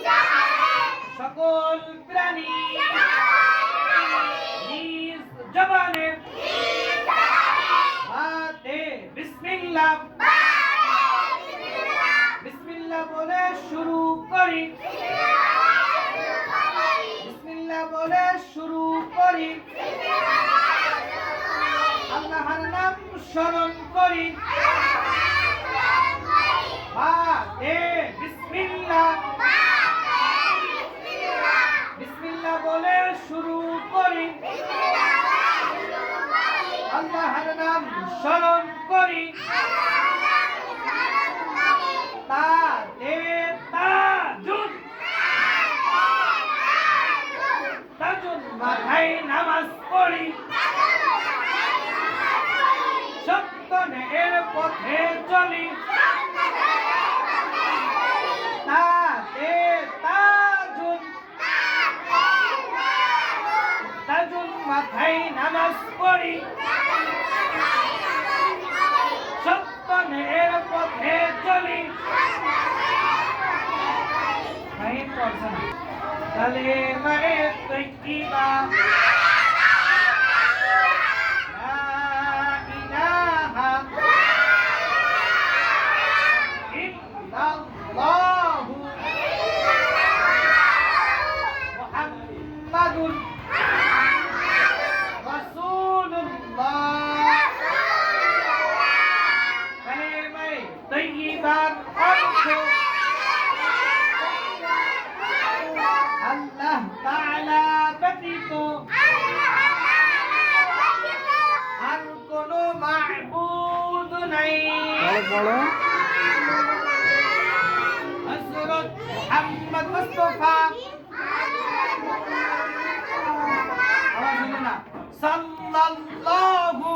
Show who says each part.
Speaker 1: জাহানে সকল প্রাণী নিজ জবানে বাতে বিসমিল্লাহ বিসমিল্লাহ বলে শুরু করি বিসমিল্লাহ বলে শুরু করি আল্লাহর নাম স্মরণ করি বাতে বিসমিল্লাহ বিসমিল্লাহ বলে শুরু করি আল্লাহর নাম স্মরণ করি তাতে তাজুদ তাজুদ মাথায় নামাজ পড়ি সত্য ন্যায়ের পথে চলি তাতে তাজুদ তাজুদ মাথায় নামাজ পড়ি সত্য ন্যায়ের পথে চলি नहीं पढ़ना कलेमा तय्यिबा ला इलाहा इल्लल्लाहु मुहम्मदुर रसूलुल्लाह कलेमा तय्यिबा अर्थ আল্লাহ তাআলা ব্যতীত আর কোনো মাবুদ নাই বলো হযরত মুহাম্মদ মুস্তাফা আওয়াজ হলো না সাল্লাল্লাহু